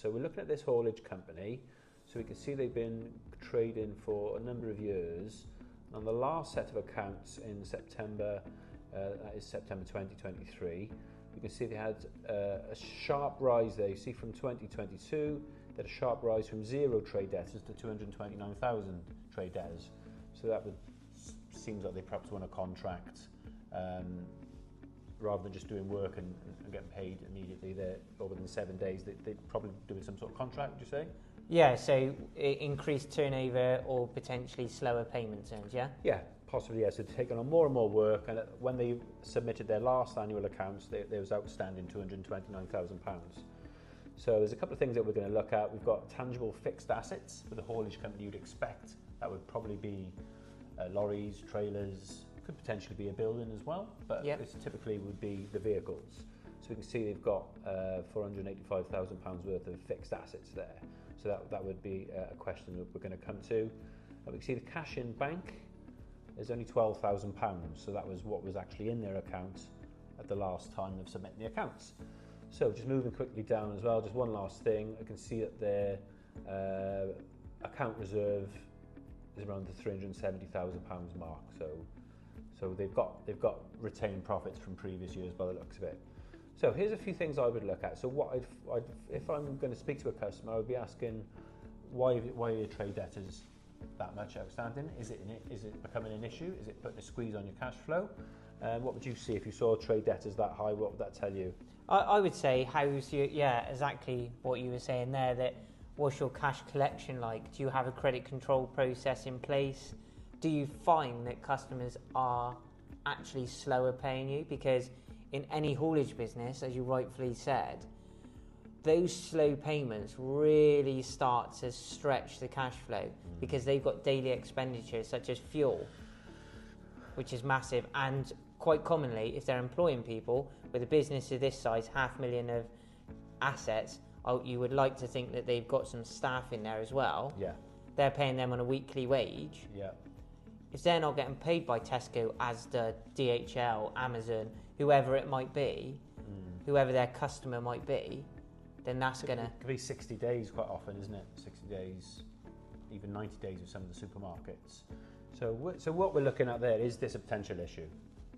So we're looking at this haulage company, so we can see they've been trading for a number of years. On the last set of accounts in September, that is September 2023, you can see they had a sharp rise there. You see from 2022, they had a sharp rise from 0 trade debtors to 229,000 trade debtors. So that seems like they perhaps won a contract rather than just doing work and getting paid immediately there or within 7 days. They're probably doing some sort of contract, would you say? Yeah, so increased turnover or potentially slower payment terms, yeah? Yeah, possibly, yeah. So they've taken on more and more work, and when they submitted their last annual accounts, there was outstanding £229,000. So there's a couple of things that we're going to look at. We've got tangible fixed assets for the haulage company you'd expect. That would probably be lorries, trailers, could potentially be a building as well, but this typically would be the vehicles. So we can see they've got £485,000 worth of fixed assets there. So that would be a question that we're going to come to. We can see the cash in bank is only £12,000, so that was what was actually in their account at the last time of submitting the accounts. So just moving quickly down as well, just one last thing, I can see that their account reserve is around the £370,000 mark. So they've got retained profits from previous years by the looks of it. So here's a few things I would look at. So what if I'm going to speak to a customer, I would be asking why are your trade debtors that much outstanding? Is it becoming an issue? Is it putting a squeeze on your cash flow? What would you see if you saw trade debtors that high? What would that tell you? I would say exactly what you were saying there. That what's your cash collection like? Do you have a credit control process in place? Do you find that customers are actually slower paying you? Because in any haulage business, as you rightfully said, those slow payments really start to stretch the cash flow because they've got daily expenditures such as fuel, which is massive. And quite commonly, if they're employing people with a business of this size, 500,000 of assets, you would like to think that they've got some staff in there as well. Yeah. They're paying them on a weekly wage. Yeah. If they're not getting paid by Tesco, Asda, DHL, Amazon, whoever it might be, whoever their customer might be, then that's going to... It could be 60 days quite often, isn't it? 60 days, even 90 days with some of the supermarkets. So what we're looking at there, is this a potential issue?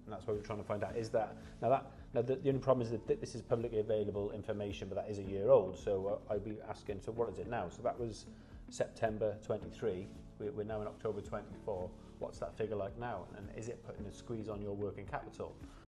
And that's what we're trying to find out. Is that... Now the only problem is that this is publicly available information, but that is a year old. So I'd be asking, so what is it now? So that was September 23. We're now in October 24. What's that figure like now? And is it putting a squeeze on your working capital?